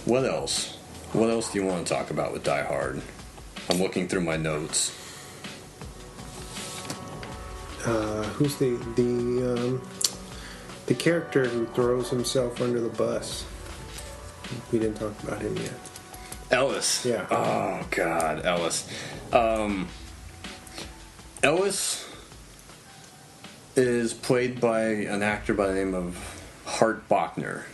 What else? What else do you want to talk about with Die Hard? I'm looking through my notes. Who's the character who throws himself under the bus? We didn't talk about him yet. Ellis. Yeah. Oh, God, Ellis. Ellis is played by an actor by the name of Hart Bochner,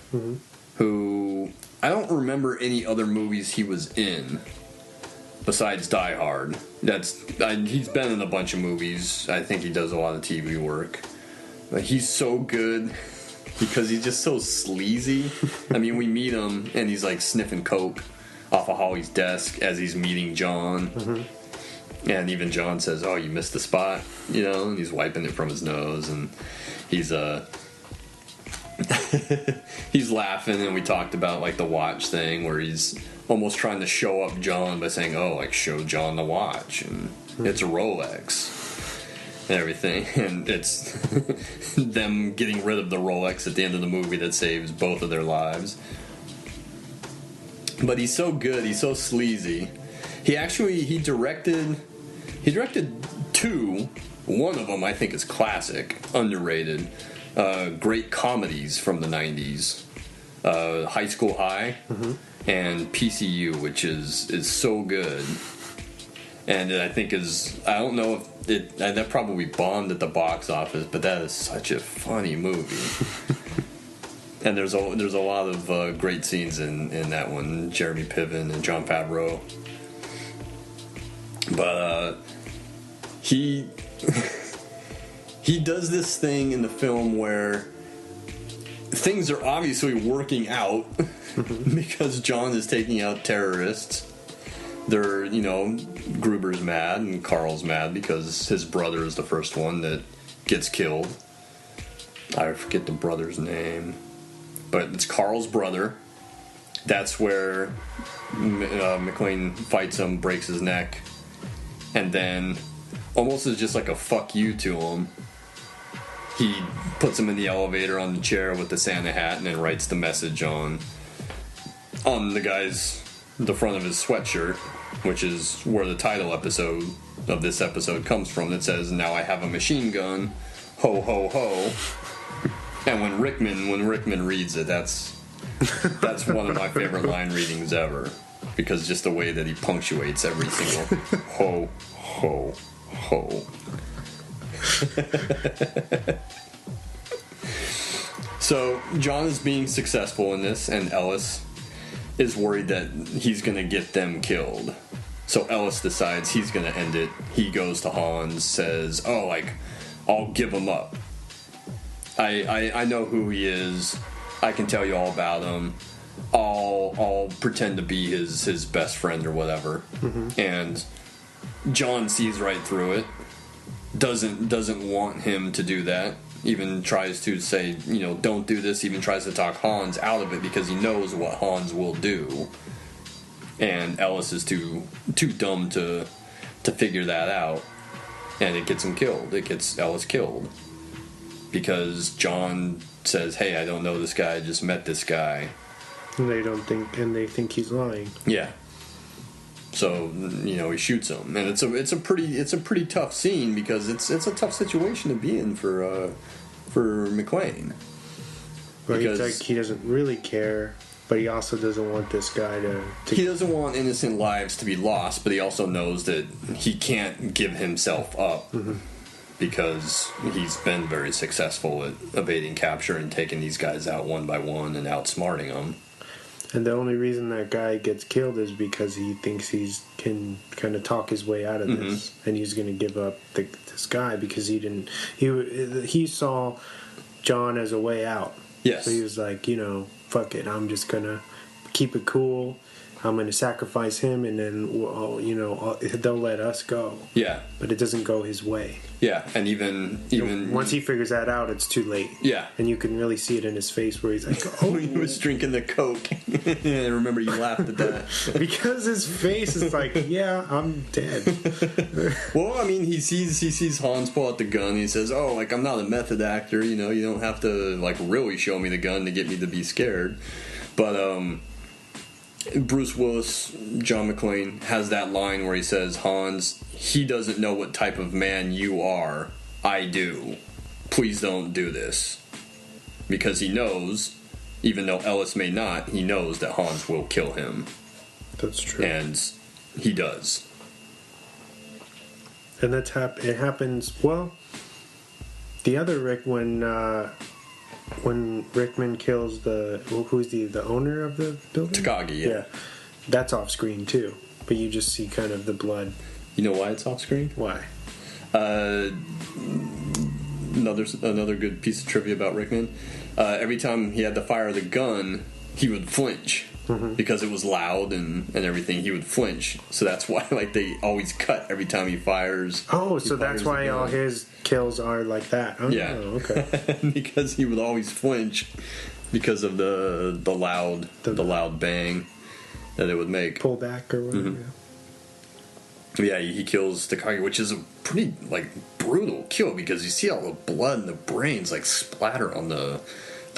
who I don't remember any other movies he was in besides Die Hard. He's been in a bunch of movies. I think he does a lot of TV work. But he's so good because he's just so sleazy. I mean, we meet him and he's like sniffing coke off of Holly's desk as he's meeting John. And even John says, "Oh, you missed the spot," you know, and he's wiping it from his nose, and he's he's laughing. And we talked about like the watch thing where he's almost trying to show up John by saying, "Oh, like show John the watch," and it's a Rolex and everything, and it's them getting rid of the Rolex at the end of the movie that saves both of their lives. But he's so good, he's so sleazy. He directed two. One of them I think is classic, underrated, great comedies from the 90s. High School High and PCU, which is so good. And I think I don't know if that probably bombed at the box office, but that is such a funny movie. And there's a lot of great scenes in that one. Jeremy Piven and Jon Favreau. But he does this thing in the film where things are obviously working out because John is taking out terrorists. They're, Gruber's mad and Carl's mad because his brother is the first one that gets killed. I forget the brother's name, but it's Carl's brother. That's where McClane fights him, breaks his neck, and then almost as just like a fuck you to him, he puts him in the elevator on the chair with the Santa hat and then writes the message on the front of his sweatshirt, which is where the title episode of this episode comes from. That says, "Now I have a machine gun, ho ho ho." And when Rickman reads it, that's one of my favorite line readings ever, because just the way that he punctuates every single ho ho ho. So John is being successful in this, and Ellis is worried that he's going to get them killed. So Ellis decides he's going to end it. He goes to Hans, says, "Oh, I'll give him up. I know who he is. I can tell you all about him. I'll pretend to be his best friend or whatever." And John sees right through it. Doesn't want him to do that. Even tries to say, don't do this. Even tries to talk Hans out of it because he knows what Hans will do. And Ellis is too dumb to figure that out. And it gets him killed. It gets Ellis killed. Because John says, "Hey, I don't know this guy. I just met this guy." And they think he's lying. Yeah. So he shoots him, and it's a pretty tough scene because it's a tough situation to be in for McClane. Well, he doesn't really care, but he also doesn't want this guy to. He doesn't want innocent lives to be lost, but he also knows that he can't give himself up because he's been very successful at evading capture and taking these guys out one by one and outsmarting them. And the only reason that guy gets killed is because he thinks can kind of talk his way out of this, and he's going to give up this guy because he saw John as a way out. Yes. So he was like, fuck it, I'm just going to keep it cool. I'm going to sacrifice him, and then they'll let us go. Yeah. But it doesn't go his way. Yeah, and even once he figures that out, it's too late. Yeah. And you can really see it in his face where he's like, "Oh." He was drinking the Coke. I remember you laughed at that. Because his face is like, "Yeah, I'm dead." Well, I mean, he sees Hans pull out the gun. And he says, "Oh, I'm not a method actor. You don't have to really show me the gun to get me to be scared." But Bruce Willis, John McClane, has that line where he says, Hans, he doesn't know what type of man you are. I do. Please don't do this. Because he knows, even though Ellis may not, he knows that Hans will kill him. That's true. And he does. And it happens, well, the other Rick, when Rickman kills who's the owner of the building? Takagi, yeah. That's off screen too. But you just see kind of the blood. You know why it's off screen? Why? Another good piece of trivia about Rickman. Every time he had to fire the gun, he would flinch. Mm-hmm. Because it was loud and everything, he would flinch. So that's why they always cut every time he fires. Oh, so that's why all his kills are like that. Oh, yeah. Okay. Because he would always flinch because of the loud bang that it would make. Pull back or whatever. Mm-hmm. Yeah, he kills Takagi, which is a pretty brutal kill because you see all the blood and the brains splatter on the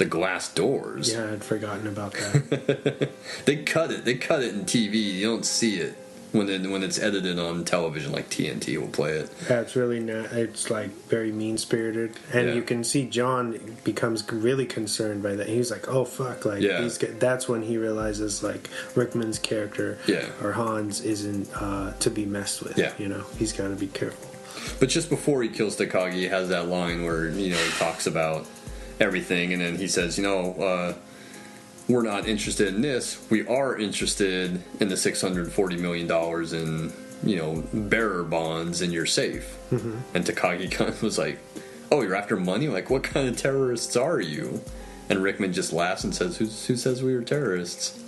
glass doors. Yeah, I'd forgotten about that. They cut it in TV. You don't see it when it's edited on television, like TNT will play it. Yeah, it's really it's very mean spirited, and you can see John becomes really concerned by that. He's like, "Oh fuck!" That's when he realizes Rickman's character or Hans isn't to be messed with. Yeah, he's got to be careful. But just before he kills Takagi, he has that line where he talks about everything, and then he says, we're not interested in this. We are interested in the $640 million in, bearer bonds in your safe. Mm-hmm. And Takagi kind of was like, oh, you're after money? What kind of terrorists are you? And Rickman just laughs and says, who says we were terrorists?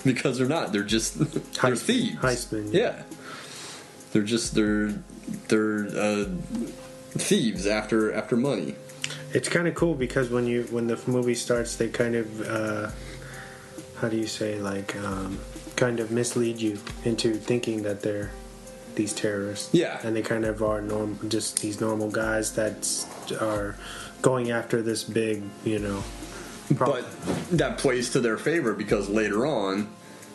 Because they're not. They're just, they're thieves. Heistmen. Yeah. They're thieves after money. It's kind of cool because when the movie starts, they kind of how do you say kind of mislead you into thinking that they're these terrorists. Yeah, and they kind of are just these normal guys that are going after this big, But that plays to their favor because later on,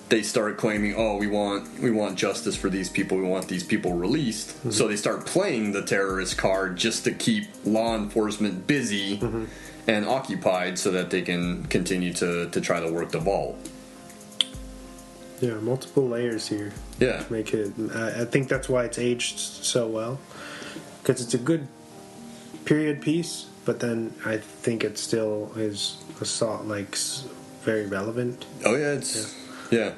they start claiming, oh, we want justice for these people. We want these people released. Mm-hmm. So they start playing the terrorist card just to keep law enforcement busy and occupied so that they can continue to try to work the vault. Yeah, multiple layers here. Yeah. Make it. I think that's why it's aged so well. Because it's a good period piece, but then I think it still is very relevant. Oh, yeah, Yeah,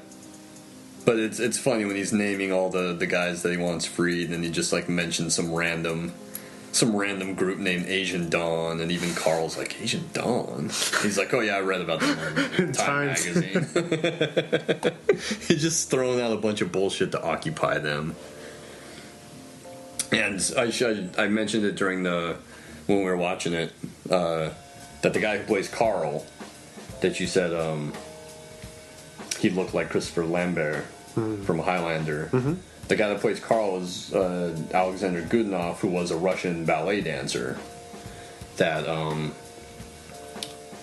but it's funny when he's naming all the guys that he wants freed, and he just mentions some random group named Asian Dawn, and even Carl's like, Asian Dawn? He's like, oh yeah, I read about them in Time magazine. He's just throwing out a bunch of bullshit to occupy them. And I mentioned it when we were watching it, that the guy who plays Carl, that you said he looked like Christopher Lambert from Highlander. Mm-hmm. The guy that plays Carl is Alexander Godunov, who was a Russian ballet dancer. That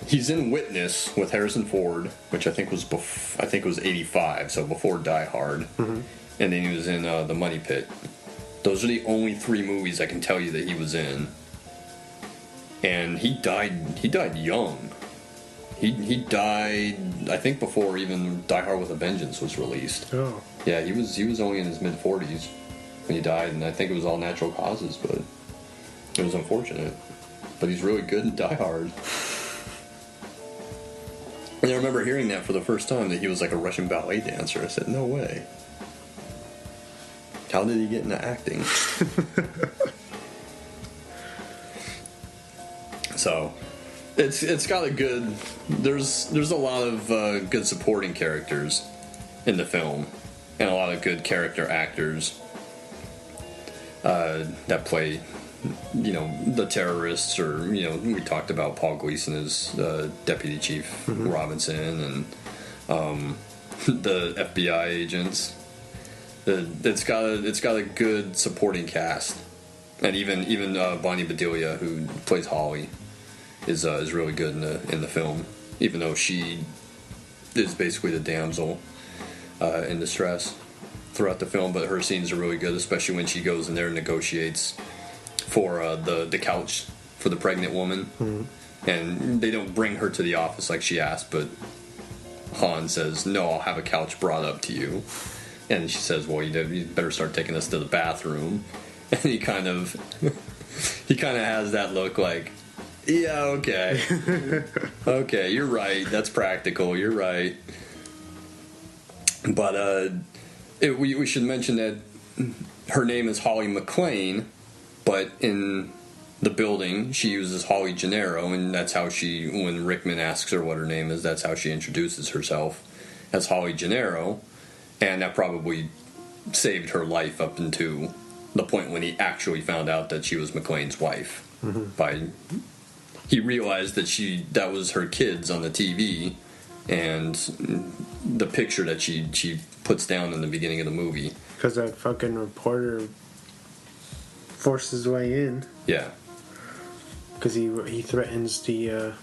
he's in Witness with Harrison Ford, which I think was it was '85, so before Die Hard, and then he was in The Money Pit. Those are the only 3 movies I can tell you that he was in, and he died young. He died, I think, before even Die Hard with a Vengeance was released. Oh. Yeah, he was only in his mid-40s when he died, and I think it was all natural causes, but it was unfortunate. But he's really good in Die Hard. And I remember hearing that for the first time, that he was a Russian ballet dancer. I said, no way. How did he get into acting? So... It's got a good... There's a lot of good supporting characters in the film, and a lot of good character actors that play, the terrorists, or we talked about Paul Gleason as Deputy Chief Robinson, and the FBI agents. It's got a good supporting cast, and even Bonnie Bedelia, who plays Holly, is really good in the film, even though she is basically the damsel in distress throughout the film, but her scenes are really good, especially when she goes in there and negotiates for the couch for the pregnant woman. Mm-hmm. And they don't bring her to the office like she asked, but Han says, no, I'll have a couch brought up to you. And she says, well, you better start taking us to the bathroom. And he kind of has that look like, yeah, okay. Okay, you're right. That's practical. You're right. But we should mention that her name is Holly McClane, but in the building she uses Holly Gennaro, and that's how when Rickman asks her what her name is, that's how she introduces herself, as Holly Gennaro, and that probably saved her life up until the point when he actually found out that she was McClane's wife. Mm-hmm. He realized that was her kids on the TV, and the picture that she puts down in the beginning of the movie. Because that fucking reporter forced his way in. Yeah. Because he threatens to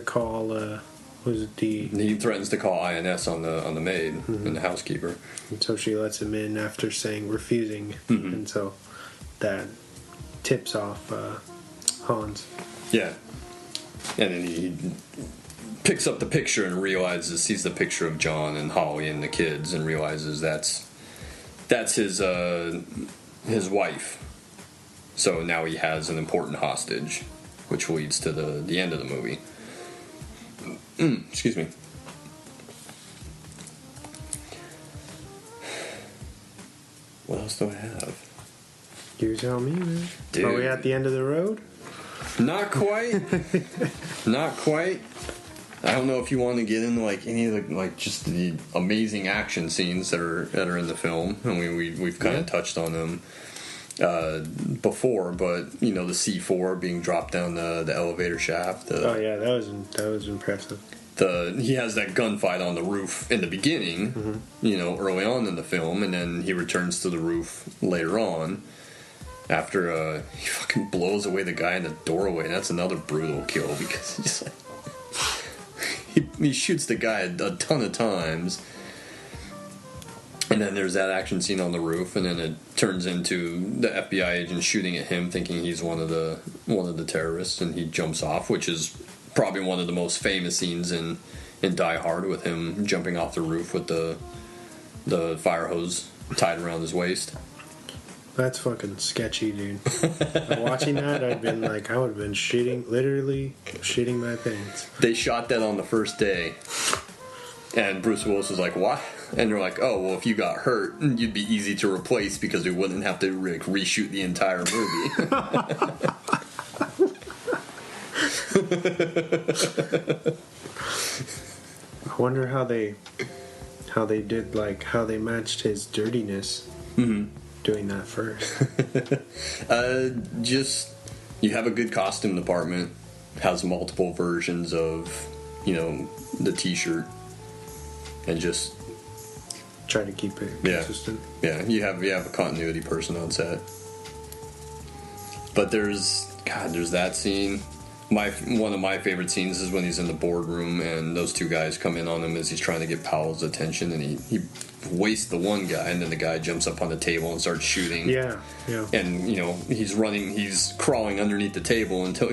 call he threatens to call INS on the maid and the housekeeper. And so she lets him in after refusing, and so that tips off Hans. Yeah. And then he picks up the picture and sees the picture of John and Holly and the kids, and realizes that's his wife. So now he has an important hostage, which leads to the end of the movie. Excuse me. What else do I have? You tell me, man. Dude. Are we at the end of the road? Not quite. Not quite. I don't know if you want to get into any of the amazing action scenes that are in the film. I mean, we've kind of touched on them before, but the C4 being dropped down the elevator shaft. That was impressive. He has that gunfight on the roof in the beginning, early on in the film, and then he returns to the roof later on after he fucking blows away the guy in the doorway. And that's another brutal kill, because he's he shoots the guy a ton of times. And then there's that action scene on the roof, and then it turns into the FBI agent shooting at him, thinking he's one of the terrorists, and he jumps off, which is probably one of the most famous scenes in Die Hard, with him jumping off the roof with the fire hose tied around his waist. That's fucking sketchy, dude. Watching that, I would have been literally shitting my pants. They shot that on the first day, and Bruce Willis was like, "What?" And they're like, "Oh, well, if you got hurt, you'd be easy to replace because we wouldn't have to reshoot the entire movie." I wonder how they matched his dirtiness doing that first. Just you have a good costume department, has multiple versions of the t-shirt, and just try to keep it consistent. Yeah, you have a continuity person on set. But there's that scene. One of my favorite scenes is when he's in the boardroom and those two guys come in on him as he's trying to get Powell's attention, and he wastes the one guy, and then the guy jumps up on the table and starts shooting. Yeah. And he's crawling underneath the table until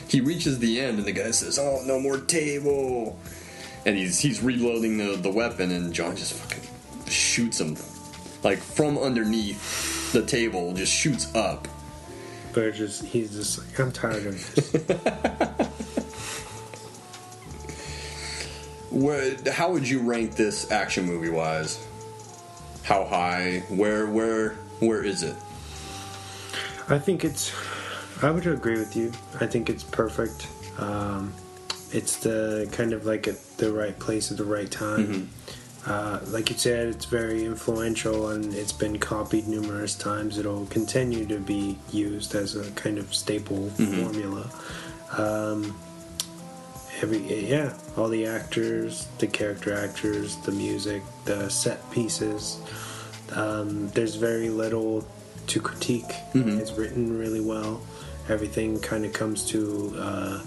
he reaches the end, and the guy says, "Oh, no more table." And he's reloading the weapon, and John just fucking shoots him from underneath the table, just shoots up. But he's just like, I'm tired of this. How would you rank this action movie wise? How high? Where is it? I would agree with you. I think it's perfect. It's the kind of at the right place at the right time. Mm-hmm. Like you said, it's very influential, and it's been copied numerous times. It'll continue to be used as a kind of staple formula. All the actors, the character actors, the music, the set pieces. There's very little to critique. It's written really well. Everything kind of comes to